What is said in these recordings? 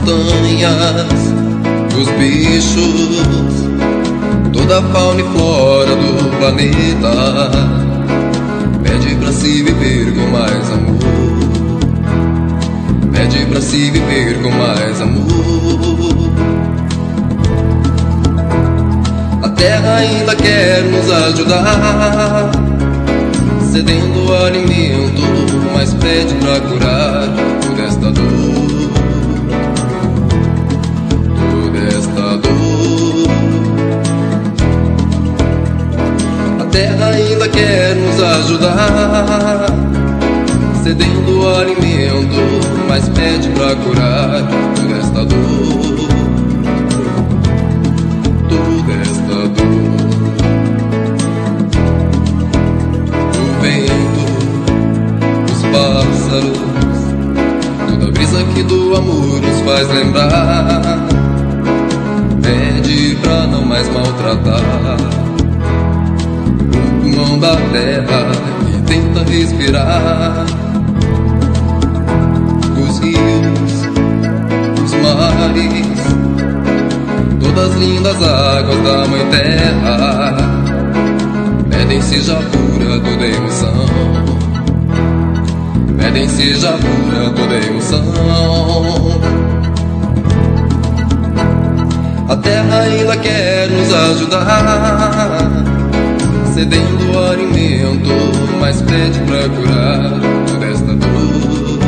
montanhas, dos bichos, toda a fauna e flora do planeta pede pra se viver com mais amor, pede pra se viver com mais amor. A terra ainda quer nos ajudar, cedendo alimento, mas pede pra curar toda esta dor, toda esta dor. A terra ainda quer nos ajudar, cedendo alimento, mas pede pra curar toda esta dor, toda esta dor. O vento, os pássaros, toda a brisa que do amor nos faz lembrar, pede pra não mais maltratar o pulmão da terra que tenta respirar. Os rios, os mares, todas as lindas águas da mãe terra pedem seja pura toda emoção, pedem seja pura toda emoção. A terra ainda quer nos ajudar, cedendo alimento, mas pede pra curar toda esta dor,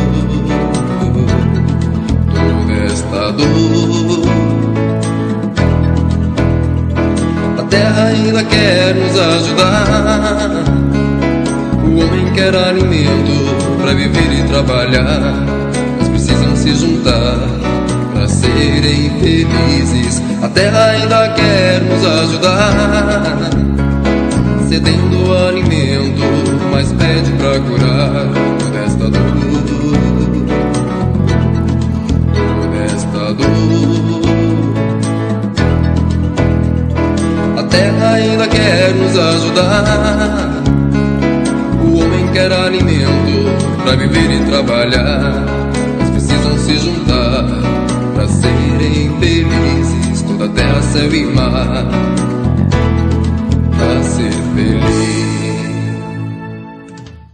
toda esta dor. A terra ainda quer nos ajudar, o homem quer alimento pra viver e trabalhar, mas precisam se juntar pra serem felizes. A terra ainda quer nos ajudar, cedendo alimento, mas pede pra curar toda esta dor, toda esta dor. A terra ainda quer nos ajudar, o homem quer alimento pra viver e trabalhar, mas precisam se juntar pra serem felizes. Toda terra, céu e mar